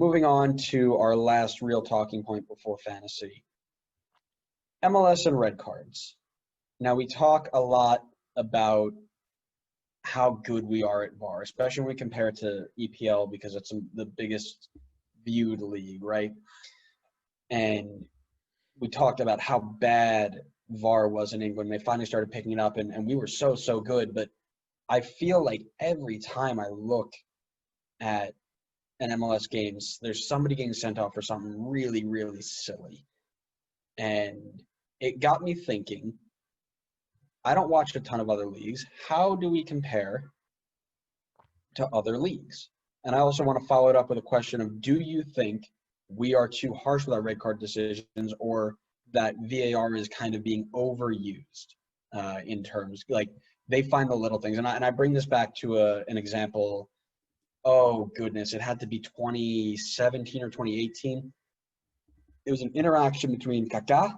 moving on to our last real talking point before fantasy. MLS and red cards. Now, we talk a lot about how good we are at VAR, especially when we compare it to EPL because it's the biggest viewed league, right? And we talked about how bad VAR was in England. They finally started picking it up, and we were so good. But I feel like every time I look at an MLS games, there's somebody getting sent off for something really, really silly. And it got me thinking, I don't watch a ton of other leagues. How do we compare to other leagues? And I also want to follow it up with a question of, do you think we are too harsh with our red card decisions, or that VAR is kind of being overused in terms, like they find the little things. And I bring this back to an example. Oh, goodness. It had to be 2017 or 2018. It was an interaction between Kaká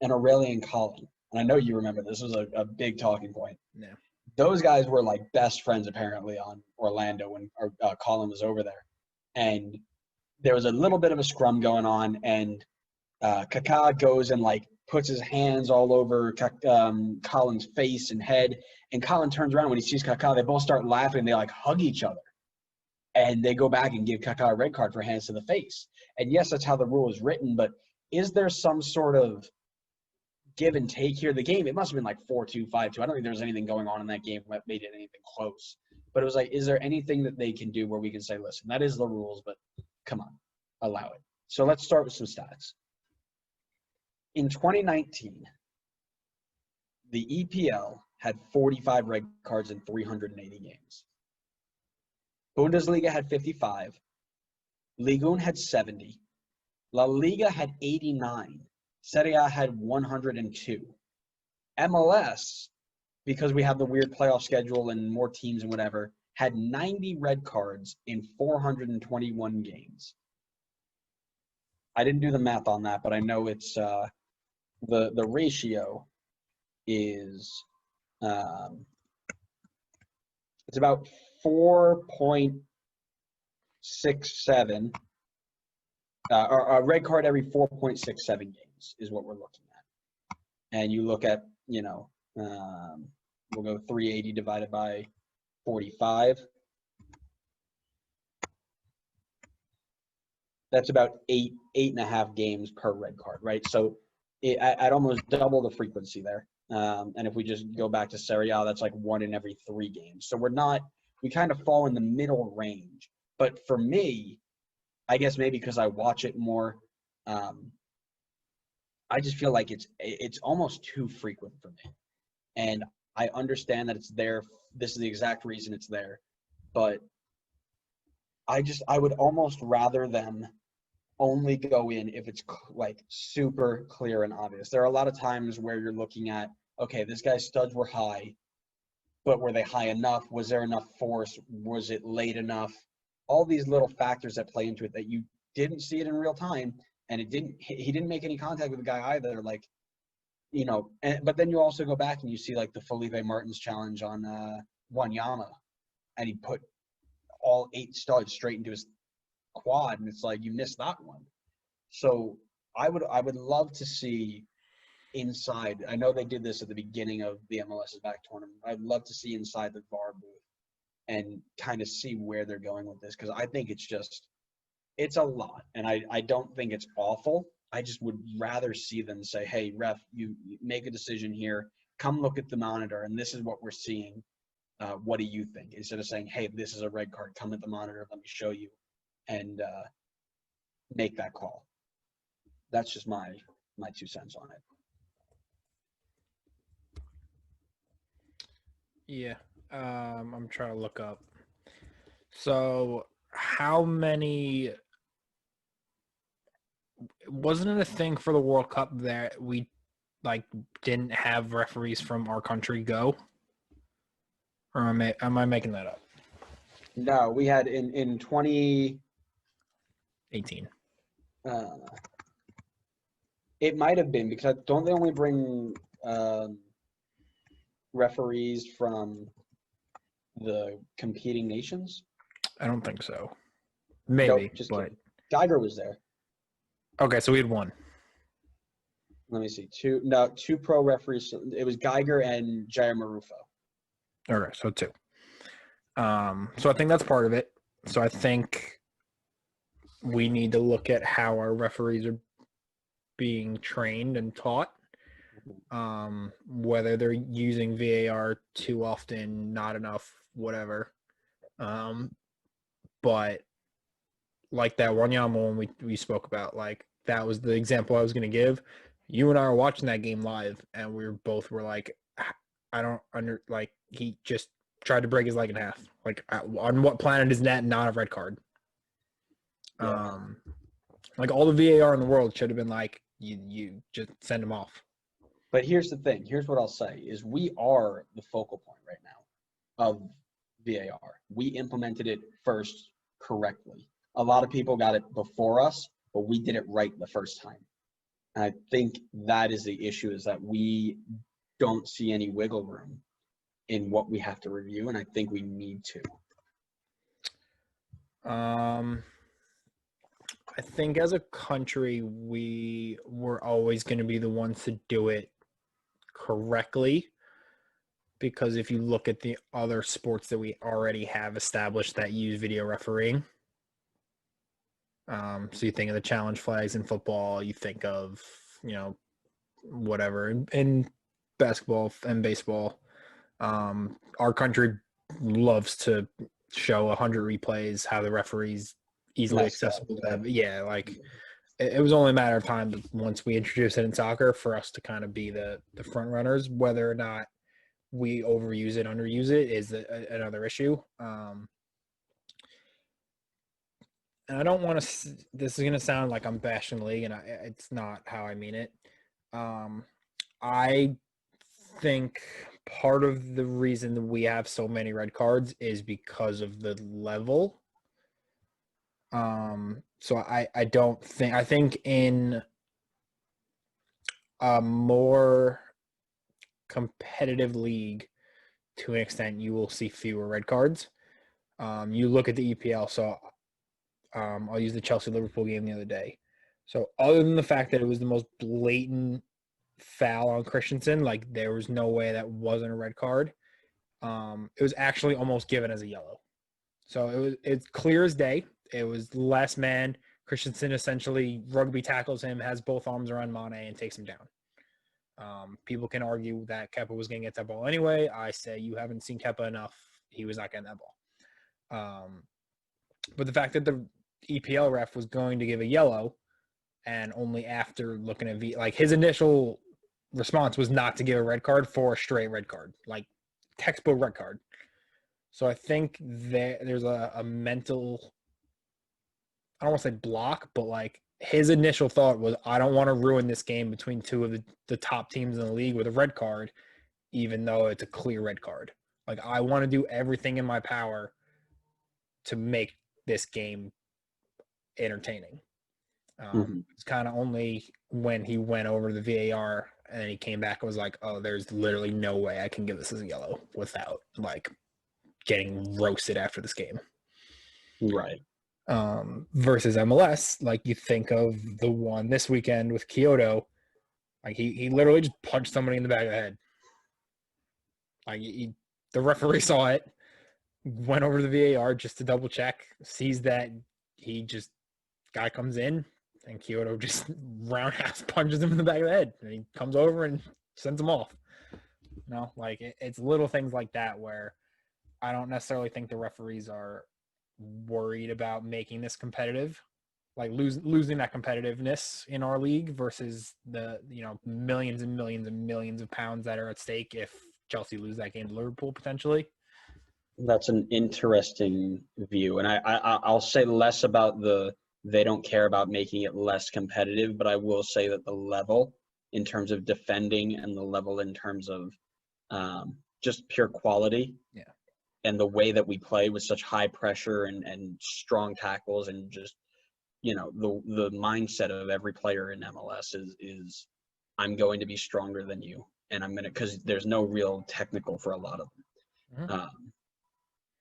and Aurelian Collin. And I know you remember this. Was a big talking point. Yeah. Those guys were like best friends apparently on Orlando when Collin was over there. And there was a little bit of a scrum going on, and Kaká goes and like puts his hands all over Collin's face and head. And Collin turns around when he sees Kaká. They both start laughing. They like hug each other. And they go back and give Kaká a red card for hands to the face. And yes, that's how the rule is written, but is there some sort of give and take here? The game, it must have been like 4-2, 5-2. I don't think there was anything going on in that game that made it anything close. But it was like, is there anything that they can do where we can say, listen, that is the rules, but come on, allow it. So let's start with some stats. In 2019, the EPL had 45 red cards in 380 games. Bundesliga had 55. Ligue 1 had 70. La Liga had 89. Serie A had 102. MLS, because we have the weird playoff schedule and more teams and whatever, had 90 red cards in 421 games. I didn't do the math on that, but I know it's the ratio is it's about 4.67, or a red card every 4.67 games is what we're looking at. And you look at, we'll go 380 divided by 45. That's about 8.5 games per red card, right? So I'd almost double the frequency there. And if we just go back to Serie A, that's like 1 in every 3 games. So we kind of fall in the middle range. But for me, I guess maybe because I watch it more, I just feel like it's almost too frequent for me. And I understand that it's there. This is the exact reason it's there. But I would almost rather them only go in if it's like super clear and obvious. There are a lot of times where you're looking at, okay, this guy's studs were high, but were they high enough? Was there enough force? Was it late enough? All these little factors that play into it that you didn't see it in real time, and he didn't make any contact with the guy either. Like, but then you also go back and you see like the Felipe Martins challenge on Wanyama, and he put all 8 studs straight into his quad, and it's like you missed that one. So I would love to see inside. I know they did this at the beginning of the MLS's back tournament. I'd love to see inside the VAR booth and kind of see where they're going with this, because I think it's a lot, and I don't think it's awful. I just would rather see them say, hey, ref, you make a decision here, come look at the monitor, and this is what we're seeing. What do you think? Instead of saying, hey, this is a red card, come at the monitor, let me show you, and make that call. That's just my 2 cents on it. Yeah, I'm trying to look up. So how many – wasn't it a thing for the World Cup that we, didn't have referees from our country go? Or am I making that up? No, we had in 2018. It might have been, because don't they only bring referees from the competing nations? I don't think so. Maybe, Nope, just but kidding. Geiger was there. Okay, so we had one. Let me see. Two pro referees. It was Geiger and Jair Marufo. Okay, so 2. So I think that's part of it. So I think we need to look at how our referees are being trained and taught. Whether they're using VAR too often, not enough, whatever. But like that Wanyama one we spoke about, like that was the example I was going to give. You and I were watching that game live, and we were like, I don't like he just tried to break his leg in half. Like, on what planet is that not a red card? Yeah. Like all the VAR in the world should have been like, you just send him off. But here's the thing. Here's what I'll say is we are the focal point right now of VAR. We implemented it first correctly. A lot of people got it before us, but we did it right the first time. And I think that is the issue, is that we don't see any wiggle room in what we have to review, and I think we need to. I think as a country, we were always going to be the ones to do it correctly, because if you look at the other sports that we already have established that use video refereeing, so you think of the challenge flags in football, you think of, whatever in basketball and baseball. Our country loves to show 100 replays, have the referees easily accessible to have. Yeah, like it was only a matter of time once we introduced it in soccer for us to kind of be the front runners. Whether or not we overuse it, underuse it is another issue. And I don't want to. This is going to sound like I'm bashing the league, and it's not how I mean it. I think part of the reason that we have so many red cards is because of the level. So I think in a more competitive league, to an extent, you will see fewer red cards. You look at the EPL, so I'll use the Chelsea-Liverpool game the other day. So other than the fact that it was the most blatant foul on Christensen, like there was no way that wasn't a red card. It was actually almost given as a yellow. So it's clear as day. It was the last man. Christensen essentially rugby tackles him, has both arms around Mane, and takes him down. People can argue that Kepa was going to get that ball anyway. I say you haven't seen Kepa enough. He was not getting that ball. But the fact that the EPL ref was going to give a yellow, and only after looking at like his initial response was not to give a red card for a straight red card, like textbook red card. So I think there's a mental, I don't want to say block, but like his initial thought was, I don't want to ruin this game between two of the top teams in the league with a red card, even though it's a clear red card. Like, I want to do everything in my power to make this game entertaining. It's kind of only when he went over the VAR and he came back and was like, oh, there's literally no way I can give this as a yellow without like getting roasted after this game. Right. Versus MLS, like you think of the one this weekend with Kyoto, like he literally just punched somebody in the back of the head. Like the referee saw it, went over to the VAR just to double check, sees that guy comes in, and Kyoto just roundhouse punches him in the back of the head, and he comes over and sends him off. Like it's little things like that where I don't necessarily think the referees are worried about making this competitive, like losing that competitiveness in our league versus the millions and millions and millions of pounds that are at stake if Chelsea lose that game to Liverpool potentially. That's an interesting view, and I'll say less about they don't care about making it less competitive, but I will say that the level in terms of defending and the level in terms of just pure quality, and the way that we play with such high pressure and strong tackles, and just the mindset of every player in MLS is I'm going to be stronger than you, and I'm gonna, because there's no real technical for a lot of them.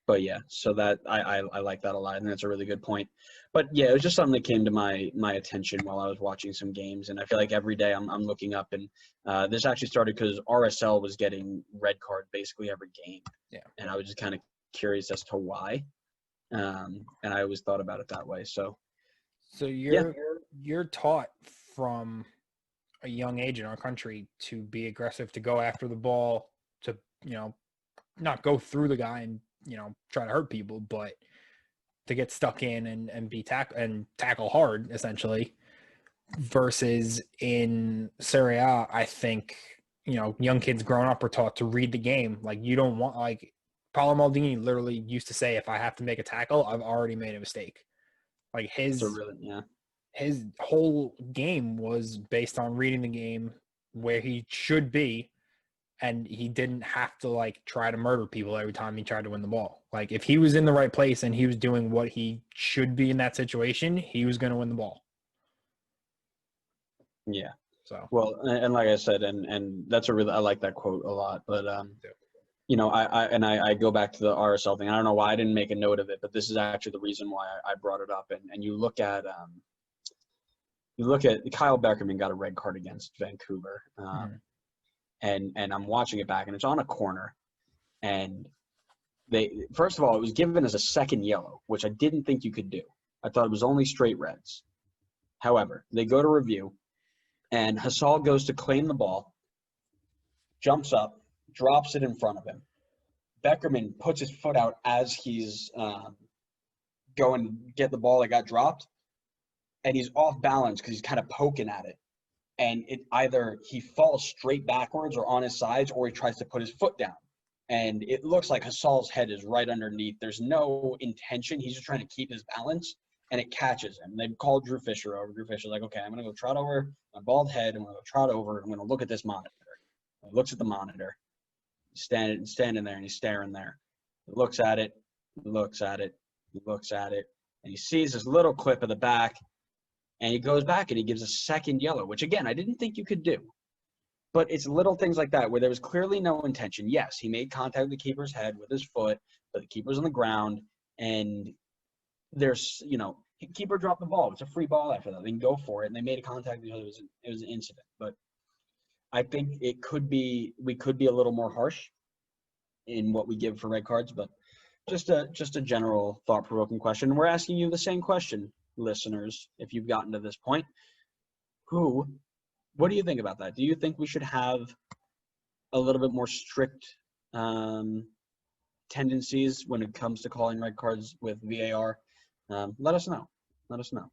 But yeah, so that I like that a lot, and that's a really good point. But yeah, it was just something that came to my attention while I was watching some games, and I feel like every day I'm looking up, and this actually started because RSL was getting red card basically every game, Yeah. and I was just kind of curious as to why, and I always thought about it that way. So So yeah, you're taught from a young age in our country to be aggressive, to go after the ball, to, not go through the guy and, try to hurt people, but to get stuck in and be tackle hard, essentially. Versus in Serie A, I think, young kids growing up are taught to read the game. Like, you don't want, like, Paolo Maldini literally used to say, if I have to make a tackle, I've already made a mistake. Like, so really, yeah, his whole game was based on reading the game, where he should be, and he didn't have to, like, try to murder people every time he tried to win the ball. Like, if he was in the right place and he was doing what he should be in that situation, he was going to win the ball. yeah. So, Well, and like I said, and that's a really, I like that quote a lot. But I go back to the RSL thing. I don't know why I didn't make a note of it, but this is actually the reason why I brought it up. And you look at Kyle Beckerman got a red card against Vancouver, and I'm watching it back, and it's on a corner, and they, first of all, it was given as a second yellow, which I didn't think you could do. I thought it was only straight reds. However, they go to review, and Hasal goes to claim the ball, jumps up, drops it in front of him. Beckerman puts his foot out as he's going to get the ball that got dropped, and he's off balance because he's kind of poking at it. And it either he falls straight backwards or on his sides, or he tries to put his foot down. And it looks like Hasal's head is right underneath. There's no intention. He's just trying to keep his balance, and it catches him. They call Drew Fisher over. Drew Fisher's like, okay, I'm going to go trot over my bald head. I'm going to go trot over. I'm going to look at this monitor. He looks at the monitor. He's standing there, and he's staring there. He looks at it. He looks at it. He looks at it. And he sees this little clip of the back, and he goes back and he gives a second yellow, which, again, I didn't think you could do. But it's little things like that where there was clearly no intention. Yes, he made contact with the keeper's head with his foot, but the keeper's on the ground, and there's, keeper dropped the ball. It's a free ball after that. They can go for it, and they made a contact because it was an incident. But I think we could be a little more harsh in what we give for red cards, but just a general thought-provoking question. We're asking you the same question, listeners, if you've gotten to this point. What do you think about that? Do you think we should have a little bit more strict tendencies when it comes to calling red cards with VAR? Let us know. Let us know.